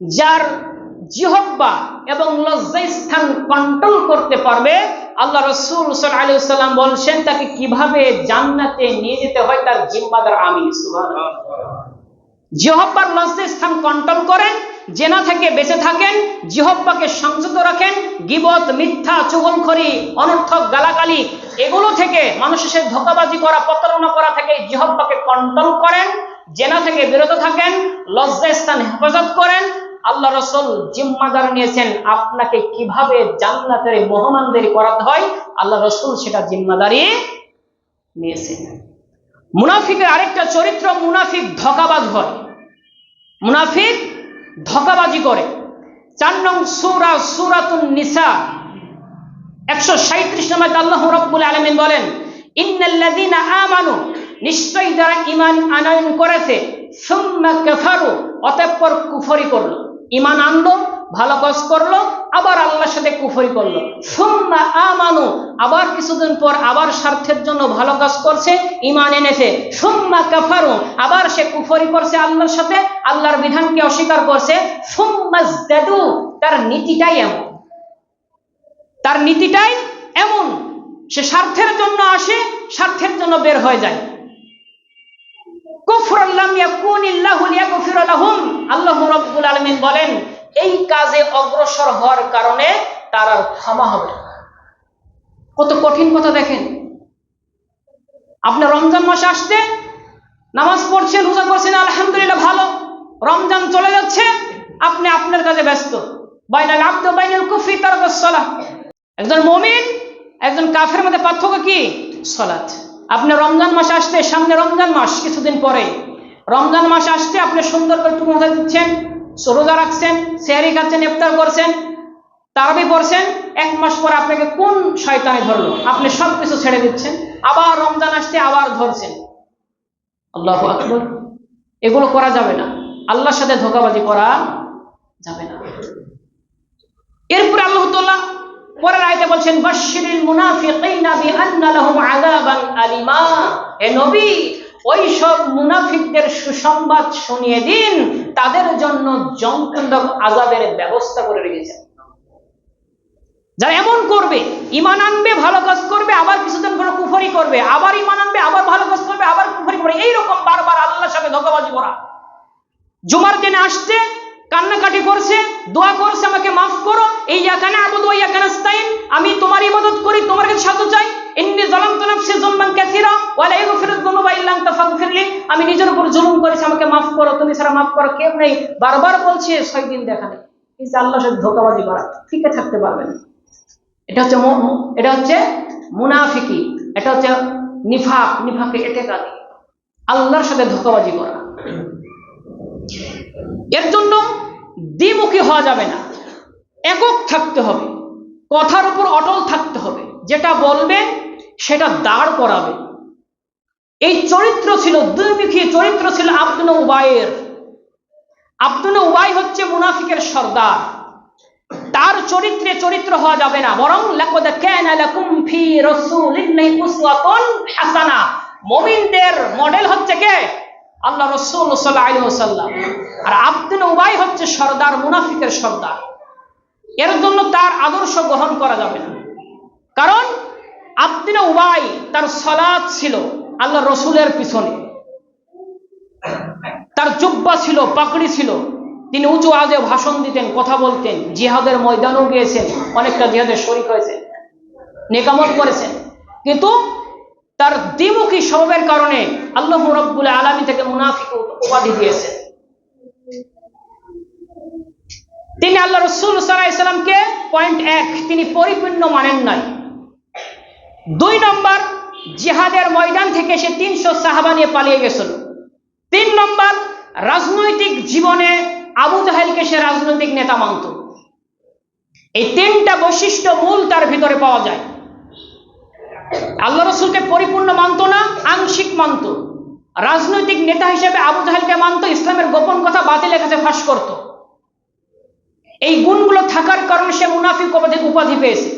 যার জিহ্বা এবং লজ্জাস্থান কন্ট্রোল করতে পারবে, আল্লাহ রাসূল সাল্লাল্লাহু আলাইহি ওয়াসাল্লাম বলছেন তাকে কিভাবে জান্নাতে নিয়ে যেতে হয় তার জিম্মাদার আমি। সুবহানাল্লাহ। জিহ্বার লজ্জাস্থান কন্ট্রোল করেন, জেনা থেকে বেঁচে থাকেন, জিহ্বাকে সংযত রাখেন, গীবত, মিথ্যা, চুগলখড়ি, অনর্থক গালাগালি এগুলো থেকে, মানুষের সাথে ধোঁকাবাজি করা, প্রতারণা করা থেকে জিহ্বাকে কন্ট্রোল করেন, জেনা থেকে বিরত থাকেন, লজ্জাস্থান হেফাজত করেন। আল্লাহ রাসূল জিম্মাদার নিয়েছেন আপনাকে কিভাবে জান্নাতের মেহমানদারি করাতে হয়, আল্লাহ রাসূল সেটা জিম্মাদারি নিয়েছেন। মুনাফিকের আরেকটা চরিত্র, মুনাফিক ধোঁকাবাজ হয়, মুনাফিক ধোঁকাবাজি করে। 4 নং সূরা সূরাতুন নিসা 137 নম্বরে আল্লাহ রাব্বুল আলামিন বলেন, ইন্নাল্লাযীনা আমানু, নিশ্চয়ই যারা ঈমান আনয়ন করেছে, সুম্মা কাফারু, অতঃপর কুফরি করলো। ঈমান আনলো, ভালো কাজ করলো, আবার আল্লাহর সাথে কুফরি করলো। সুম্মা আমানু, আবার কিছুদিন পর আবার স্বার্থের জন্য ভালো কাজ করছে, ঈমান এনেছে। সুম্মা কাফারু, আবার সে কুফরি করছে আল্লাহর সাথে, আল্লাহর বিধানকে অস্বীকার করছে। সুম্মা যাদু, তার নীতিটাই এমন, তার নীতিটাই এমন, সে স্বার্থের জন্য আসে, স্বার্থের জন্য বের হয়ে যায়। কুফরুন লাম ইয়াকুনিল্লাহু লিয়াগফিরা লাহুম, আল্লাহ রাব্বুল আলামিন বলেন এই কাজে অগ্রসর হওয়ার কারণে তার আর ক্ষমা হবে না। কত কঠিন কথা দেখেন। আপনি রমজান মাসে আসতে, নামাজ পড়ছেন, রোজা করছেন, আলহামদুলিল্লাহ ভালো, রমজান চলে যাচ্ছে, আপনি আপনার কাজে ব্যস্ত। বাইনাল আবদু বাইনাল কুফরি তারকুস সালাহ, একজন মুমিন একজন কাফের মধ্যে পার্থক্য কি? সালাত। আপনি রমজান মাসে আসতে, সামনে রমজান মাস কিছুদিন পরে, রমজান মাসে আসতে আপনি সুন্দর করে টুকু মাথা দিচ্ছেন, রোজা রাখছেন, সেহরি খাচ্ছেন, ইফতার করছেন, তারাবি পড়ছেন। 1 মাস পর আপনাকে কোন শয়তানে ধরলো, আপনি সবকিছু ছেড়ে দিচ্ছেন, আবার রমজান আসতে আবার ধরছেন। আল্লাহু আকবার। এগুলো করা যাবে না, আল্লাহর সাথে ধোঁকাবাজি করা যাবে না। এরপরে আল্লাহ তাআলা পরের আয়াতে বলছেন, বাশশিরিল মুনাফিকিনা বিআন্না লাহুম আযাবান আলিমা, হে নবী ওই সব মুনাফিকদের সুসংবাদ শুনিয়ে দিন, তাদের জন্য যন্ত্রণাদায়ক আযাবের ব্যবস্থা করে রেখেছেন। যারা এমন করবে, ঈমান আনবে, ভালো কাজ করবে, আবার কিছুদিন পর কুফরি করবে, আবার ঈমান আনবে, আবার ভালো কাজ করবে, আবার কুফরি করবে, এইরকম বারবার আল্লাহর সাথে ধোঁকাবাজি করা। জুমার দিনে আসছে, কান্নাকাটি করছে, দোয়া করছে, আমাকে মাফ করো, ইয়্যাকা না'বুদু ওয়া ইয়্যাকা নাস্তাইন, আমি তোমার ইবাদত করি, তোমার কাছে সাহায্য চাই। ইন্নী যালামতু নাফসি যুলমান কাসীরা ওয়া লা ইয়াগফিরুয যুনুবা ইল্লা আনতা ফাগফিরলি, আমি নিজের উপর জুলুম করেছি, আমাকে মাফ করো, তুমি ছাড়া মাফ করো কেউ নেই। বারবার বলছে, 6 দিন দেখা নেই। এই যে আল্লাহর সাথে ধোঁকাবাজি করা, টিকে থাকতে পারবে না। এটা হচ্ছে মুনাফিকি, এটা হচ্ছে নিফাক, নিফাকে এতেকাদি, আল্লাহর সাথে ধোঁকাবাজি করা। এর জন্য দ্বিমুখী হওয়া যাবে না, একক থাকতে হবে, কথার উপর অটল থাকতে হবে, যেটা বলবেন সেটা দাঁড় করাবে। এই চরিত্র ছিল, দুইমুখী চরিত্র ছিল আব্দুল উবাইয়ের। আব্দুল উবাই হচ্ছে মুনাফিকের সর্দার, তার চরিত্রে চরিত্র হওয়া যাবে না, বরং লাকাদ কানা লাকুম ফি রাসূলিল্লাহি উসওয়াতুন হাসানা, মুমিনদের মডেল হচ্ছে কে? আল্লাহ রাসূল সাল্লাল্লাহু আলাইহি ওয়াসাল্লাম। আর আব্দুল উবাই হচ্ছে সর্দার, মুনাফিকের সর্দার। এর জন্য তার আদর্শ গ্রহণ করা যাবে না, কারণ আব্দুল উবাই তার সালাত ছিল আল্লাহ রাসূলের পিছনে, তার জুব্বা ছিল, পাগড়ি ছিল, তিনি উঁচু আওয়াজে ভাষণ দিতেন, কথা বলতেন, জিহাদের ময়দানও গিয়েছেন, অনেকটা জিহাদের শরীক হয়েছেন, নেকামত করেছেন। কিন্তু তার দ্বিমুখী স্বভাবের কারণে আল্লাহ রাব্বুল আলামিন থেকে মুনাফিক উপাধি দিয়েছেন। তিনি আল্লাহ রাসূল সাল্লাল্লাহু আলাইহি ওয়াসাল্লামকে পয়েন্ট 1 তিনি পরিপূর্ণ মানেন নাই। 2 নম্বর, জিহাদের ময়দান থেকে সে 300 সাহাবা নিয়ে পালিয়ে গেছিল। 3 নম্বর, রাজনৈতিক জীবনে আবু জাহেলকে সে রাজনৈতিক নেতা মানত। এই 3টা বৈশিষ্ট্য মূল তার ভিতরে পাওয়া যায়। আল্লাহ রাসূলকে পরিপূর্ণ মানত না, আংশিক মানত। রাজনৈতিক নেতা হিসেবে আবু জাহেলকে মানত, ইসলামের গোপন কথা বাতিলের কাছে ফাঁস করত। এই গুণগুলো থাকার কারণে সে মুনাফিক উপাধি পেয়েছে।